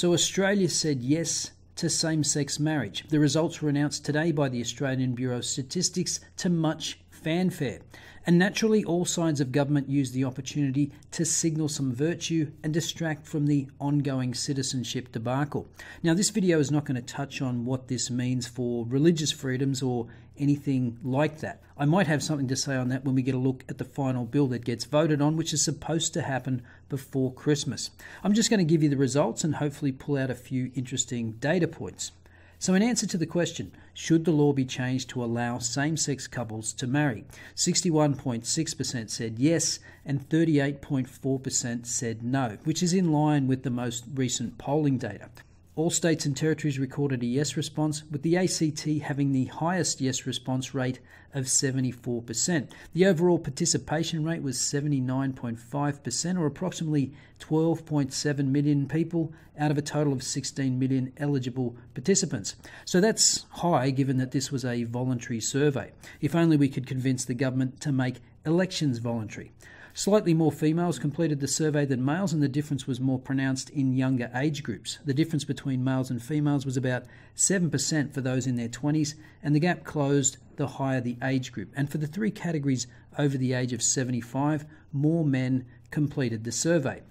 So Australia said yes to same-sex marriage. The results were announced today by the Australian Bureau of Statistics to much fanfare. And naturally, all sides of government use the opportunity to signal some virtue and distract from the ongoing citizenship debacle. Now, this video is not going to touch on what this means for religious freedoms or anything like that. I might have something to say on that when we get a look at the final bill that gets voted on, which is supposed to happen before Christmas. I'm just going to give you the results and hopefully pull out a few interesting data points. So in answer to the question, should the law be changed to allow same-sex couples to marry? 61.6% said yes and 38.4% said no, which is in line with the most recent polling data. All states and territories recorded a yes response, with the ACT having the highest yes response rate of 74%. The overall participation rate was 79.5%, or approximately 12.7 million people out of a total of 16 million eligible participants. So that's high, given that this was a voluntary survey. If only we could convince the government to make elections voluntary. Slightly more females completed the survey than males, and the difference was more pronounced in younger age groups. The difference between males and females was about 7% for those in their 20s, and the gap closed the higher the age group. And for the three categories over the age of 75, more men completed the survey.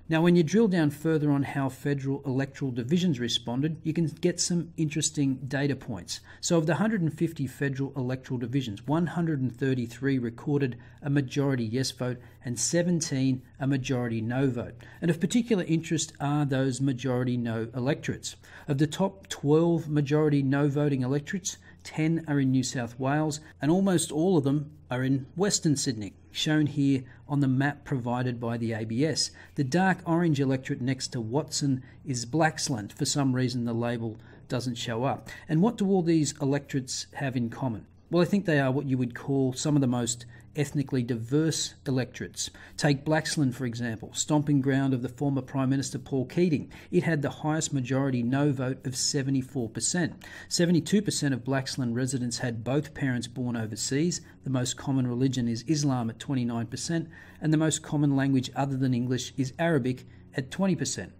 Now, when you drill down further on how federal electoral divisions responded, you can get some interesting data points. So of the 150 federal electoral divisions, 133 recorded a majority yes vote and 17 a majority no vote. And of particular interest are those majority no electorates. Of the top 12 majority no voting electorates, 10 are in New South Wales, and almost all of them are in Western Sydney, shown here on the map provided by the ABS. The dark orange electorate next to Watson is Blaxland. For some reason, the label doesn't show up. And what do all these electorates have in common? Well, I think they are what you would call some of the most ethnically diverse electorates. Take Blaxland, for example, stomping ground of the former Prime Minister Paul Keating. It had the highest majority no vote of 74%. 72% of Blaxland residents had both parents born overseas. The most common religion is Islam at 29%, and the most common language other than English is Arabic at 20%.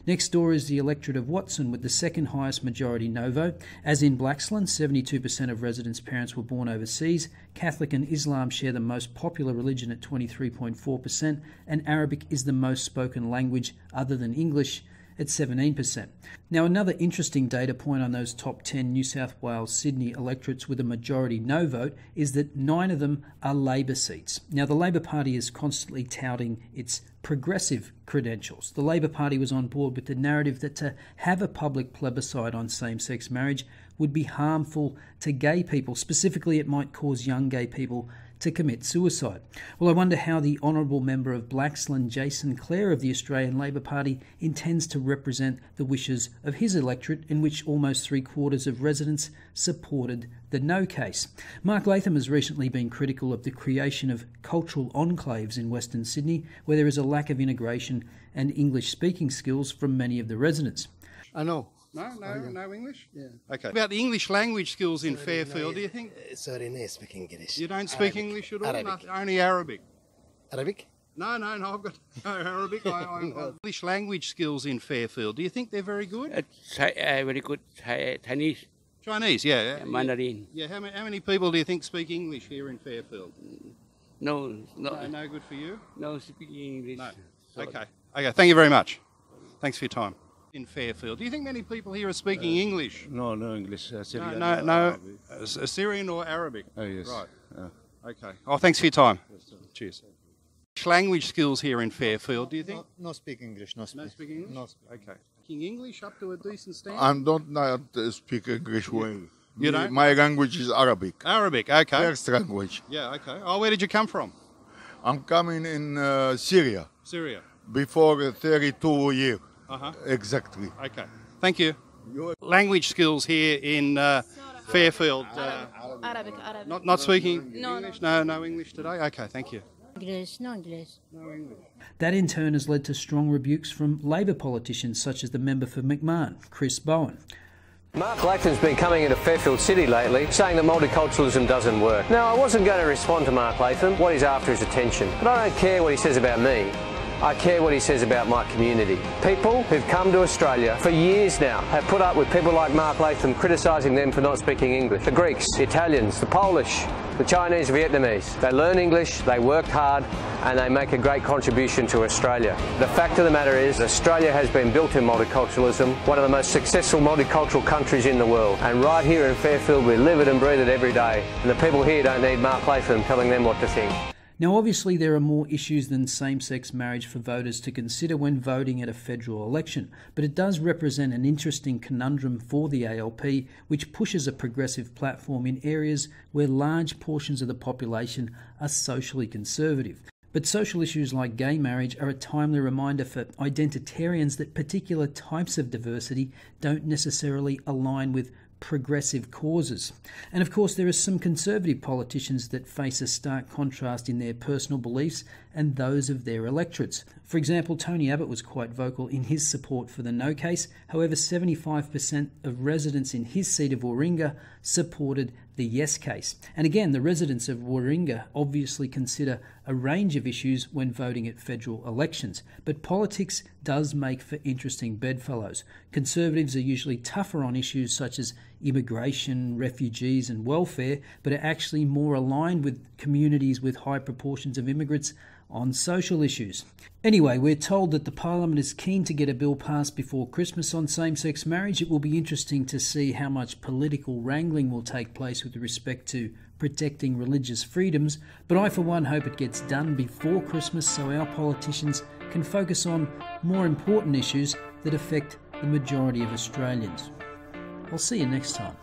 Next door is the electorate of Watson with the second highest majority no vote. As in Blaxland, 72% of residents' parents were born overseas. Catholic and Islam share the most popular religion at 23.4%, and Arabic is the most spoken language other than English at 17%. Now, another interesting data point on those top 10 New South Wales Sydney electorates with a majority no vote is that 9 of them are Labor seats. Now, the Labor Party is constantly touting its progressive credentials. The Labor Party was on board with the narrative that to have a public plebiscite on same-sex marriage would be harmful to gay people. Specifically, it might cause young gay people to commit suicide. Well, I wonder how the Honourable Member of Blaxland, Jason Clare of the Australian Labor Party, intends to represent the wishes of his electorate, in which almost 3/4 of residents supported the no case. Mark Latham has recently been critical of the creation of cultural enclaves in Western Sydney, where there is a lack of integration and English speaking skills from many of the residents. I know. No English? Yeah. Okay. About the English language skills in Fairfield, do you think? Sorry, no speak English. You don't speak English at all? Arabic. No, only Arabic. Arabic? No, I've got no Arabic. English language skills in Fairfield, do you think they're very good? Very good. Chinese. Chinese, yeah. Mandarin. Yeah, how many people do you think speak English here in Fairfield? No. No good for you? No speaking English. No. Okay, thank you very much. Thanks for your time. In Fairfield, do you think many people here are speaking English? No English. Syrian. No. Syrian or Arabic? Oh, yes. Right. Okay. Oh, thanks for your time. Cheers. Language skills here in Fairfield, do you think? No speak English. No speak English? No speak. Okay. Speaking English up to a decent standard? I don't know speak English well. You don't? My language is Arabic. Arabic, okay. First language. Yeah, okay. Oh, where did you come from? I'm coming in Syria. Syria. Before 32 years. Exactly. Okay. Thank you. Language skills here in Fairfield. Arabic. Not speaking No, English? No English today? Okay, thank you. No English. No English. That in turn has led to strong rebukes from Labor politicians such as the member for McMahon, Chris Bowen. Mark Latham's been coming into Fairfield City lately, saying that multiculturalism doesn't work. Now, I wasn't going to respond to Mark Latham. What he's after is attention. But I don't care what he says about me. I care what he says about my community. People who've come to Australia for years now have put up with people like Mark Latham criticising them for not speaking English. The Greeks, the Italians, the Polish, the Chinese, Vietnamese. They learn English, they worked hard, and they make a great contribution to Australia. The fact of the matter is, Australia has been built in multiculturalism, one of the most successful multicultural countries in the world. And right here in Fairfield, we live it and breathe it every day. And the people here don't need Mark Latham telling them what to think. Now, obviously, there are more issues than same-sex marriage for voters to consider when voting at a federal election, but it does represent an interesting conundrum for the ALP, which pushes a progressive platform in areas where large portions of the population are socially conservative. But social issues like gay marriage are a timely reminder for identitarians that particular types of diversity don't necessarily align with progressive causes. And of course, there are some conservative politicians that face a stark contrast in their personal beliefs and those of their electorates. For example, Tony Abbott was quite vocal in his support for the no case. However, 75% of residents in his seat of Warringah supported the yes case. And again, the residents of Warringah obviously consider a range of issues when voting at federal elections. But politics does make for interesting bedfellows. Conservatives are usually tougher on issues such as immigration, refugees and welfare, but are actually more aligned with communities with high proportions of immigrants on social issues. Anyway, we're told that the Parliament is keen to get a bill passed before Christmas on same-sex marriage. It will be interesting to see how much political wrangling will take place with respect to protecting religious freedoms, but I for one hope it gets done before Christmas so our politicians can focus on more important issues that affect the majority of Australians. I'll see you next time.